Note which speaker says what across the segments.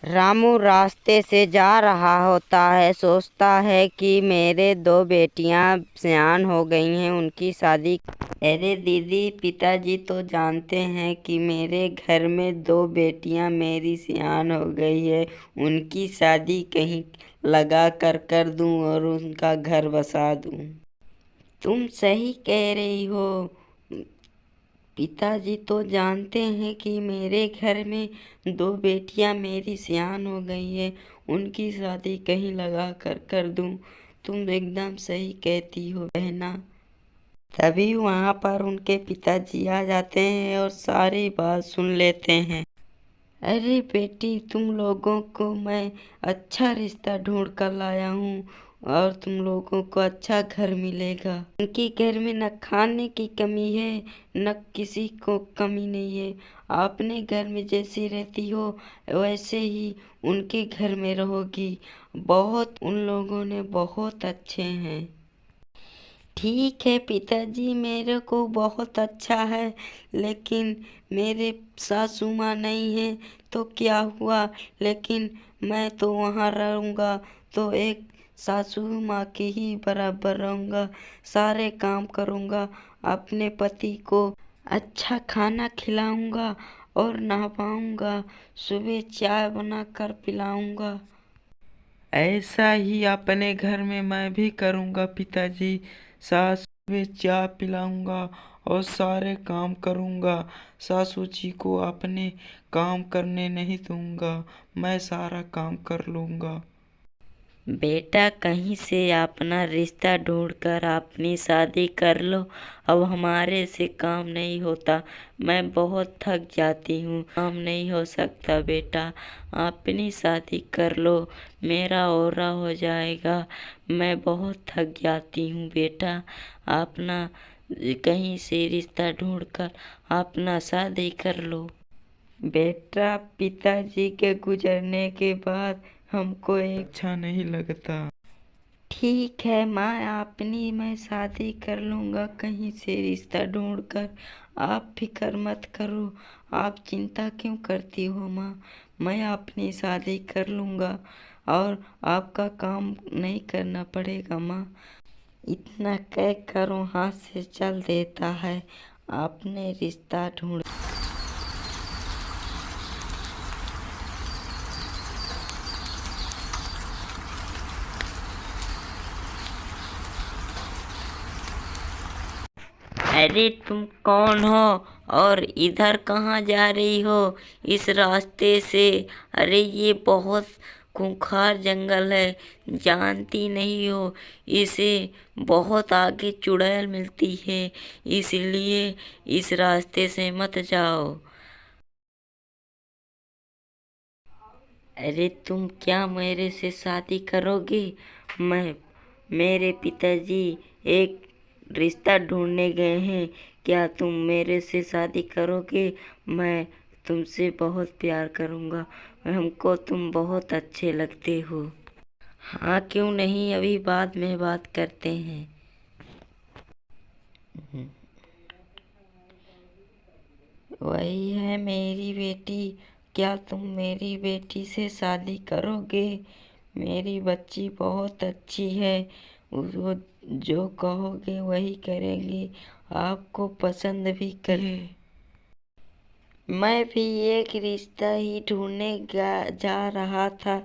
Speaker 1: रामू रास्ते से जा रहा होता है। सोचता है कि मेरे दो बेटियां सयान हो गई हैं, उनकी शादी। अरे दीदी, पिताजी तो जानते हैं कि मेरे घर में दो बेटियां मेरी सयान हो गई है, उनकी शादी कहीं लगा कर दूं और उनका घर बसा दूं। तुम सही कह रही हो। पिताजी तो जानते हैं कि मेरे घर में दो बेटियां मेरी सयान हो गई है, उनकी शादी कहीं लगा कर दूं। तुम एकदम सही कहती हो बहना। तभी वहां पर उनके पिताजी आ जाते हैं और सारी बात सुन लेते हैं। अरे बेटी, तुम लोगों को मैं अच्छा रिश्ता ढूंढ कर लाया हूँ और तुम लोगों को अच्छा घर मिलेगा। उनके घर में न खाने की कमी है, न किसी को कमी नहीं है। आपने घर में जैसी रहती हो वैसे ही उनके घर में रहोगी। बहुत उन लोगों ने बहुत अच्छे हैं। ठीक है पिताजी, मेरे को बहुत अच्छा है, लेकिन मेरे सासू माँ नहीं है तो क्या हुआ, लेकिन मैं तो वहाँ रहूँगा तो एक सासू माँ के ही बराबर रहूँगा। सारे काम करूँगा, अपने पति को अच्छा खाना खिलाऊँगा और नहवाऊँगा, सुबह चाय बनाकर पिलाऊँगा।
Speaker 2: ऐसा ही अपने घर में मैं भी करूँगा पिताजी। सास में चाय पिलाऊंगा और सारे काम करूँगा। सासू जी को अपने काम करने नहीं दूंगा, मैं सारा काम कर लूँगा।
Speaker 1: बेटा, कहीं से अपना रिश्ता ढूंढकर अपनी शादी कर लो। अब हमारे से काम नहीं होता, मैं बहुत थक जाती हूँ, काम नहीं हो सकता। बेटा, अपनी शादी कर लो, मेरा औरा हो जाएगा। मैं बहुत थक जाती हूँ बेटा। अपना कहीं से रिश्ता ढूंढकर अपना शादी कर लो। बेटा, पिताजी के गुजरने के बाद हमको एक
Speaker 2: अच्छा नहीं लगता।
Speaker 1: ठीक है माँ, अपनी मैं शादी कर लूँगा कहीं से रिश्ता ढूंढकर। आप फिक्र मत करो। आप चिंता क्यों करती हो माँ? मैं अपनी शादी कर लूँगा और आपका काम नहीं करना पड़ेगा माँ। इतना कह कर वहाँ से चल देता है। आपने रिश्ता ढूंढ। अरे तुम कौन हो और इधर कहाँ जा रही हो इस रास्ते से? अरे ये बहुत खूंखार जंगल है, जानती नहीं हो? इसे बहुत आगे चुड़ैल मिलती है, इसलिए इस रास्ते से मत जाओ। अरे तुम क्या मेरे से शादी करोगे? मैं मेरे पिताजी एक रिश्ता ढूंढने गए हैं, क्या तुम मेरे से शादी करोगे? मैं तुमसे बहुत प्यार करूँगा, हमको तुम बहुत अच्छे लगते हो। हाँ क्यों नहीं, अभी बाद में बात करते हैं। वही है मेरी बेटी, क्या तुम मेरी बेटी से शादी करोगे? मेरी बच्ची बहुत अच्छी है, वो जो कहोगे वही करेंगी, आपको पसंद भी करे। मैं भी एक रिश्ता ही ढूंढने जा रहा था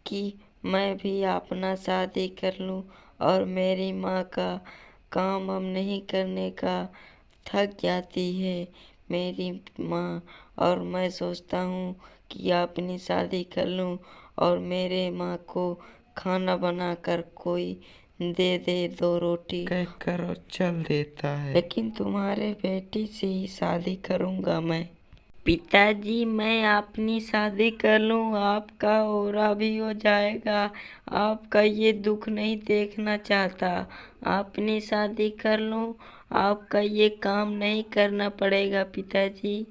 Speaker 1: कि मैं भी अपना शादी कर लूं और मेरी माँ का काम हम नहीं करने का थक जाती है मेरी माँ, और मैं सोचता हूँ कि अपनी शादी कर लूँ और मेरे माँ को खाना बनाकर कोई दे दे दो रोटी।
Speaker 2: कह कर और चल देता है।
Speaker 1: लेकिन तुम्हारे बेटी से ही शादी करूँगा मैं। पिताजी, मैं अपनी शादी कर लूँ, आपका औरा भी हो जाएगा। आपका ये दुख नहीं देखना चाहता। अपनी शादी कर लूँ, आपका ये काम नहीं करना पड़ेगा पिताजी।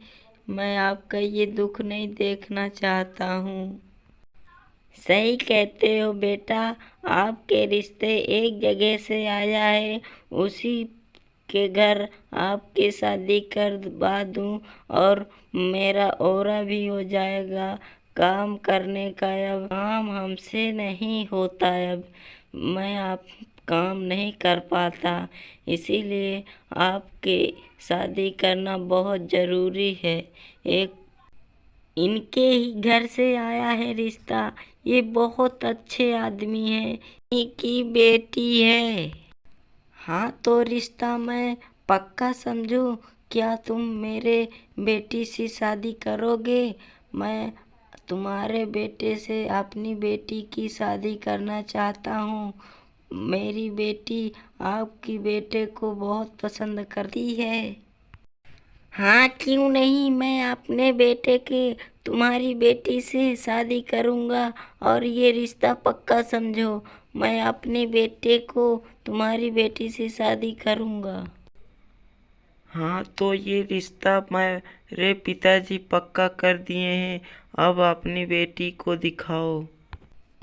Speaker 1: मैं आपका ये दुख नहीं देखना चाहता हूँ। सही कहते हो बेटा, आपके रिश्ते एक जगह से आया है, उसी के घर आपकी शादी करवा दूं और मेरा औरा भी हो जाएगा, काम करने का अब काम हमसे नहीं होता। अब मैं आप काम नहीं कर पाता, इसीलिए आपके शादी करना बहुत ज़रूरी है। एक इनके ही घर से आया है रिश्ता। ये बहुत अच्छे आदमी हैं। इनकी बेटी है। हाँ, तो रिश्ता मैं पक्का समझूं? क्या तुम मेरे बेटी से शादी करोगे? मैं तुम्हारे बेटे से अपनी बेटी की शादी करना चाहता हूँ। मेरी बेटी आपकी बेटे को बहुत पसंद करती है। हाँ, क्यों नहीं, मैं अपने बेटे के तुम्हारी बेटी से शादी करूँगा और ये रिश्ता पक्का समझो। मैं अपने बेटे को तुम्हारी बेटी से शादी करूँगा।
Speaker 2: हाँ, तो ये रिश्ता मेरे पिताजी पक्का कर दिए हैं। अब अपनी बेटी को दिखाओ।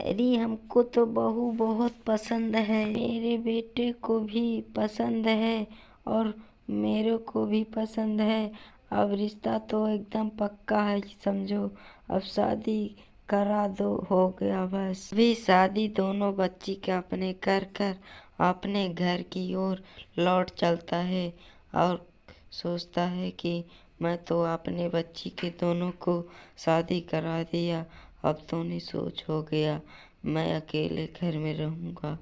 Speaker 1: अरे, हमको तो बहू बहुत पसंद है। मेरे बेटे को भी पसंद है और मेरे को भी पसंद है। अब रिश्ता तो एकदम पक्का है, समझो। अब शादी करा दो, हो गया बस। भी शादी दोनों बच्ची के अपने कर अपने घर की ओर लौट चलता है और सोचता है कि मैं तो अपने बच्ची के दोनों को शादी करा दिया, अब तो निसोच हो गया, मैं अकेले घर में रहूँगा।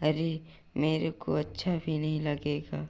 Speaker 1: अरे, मेरे को अच्छा भी नहीं लगेगा।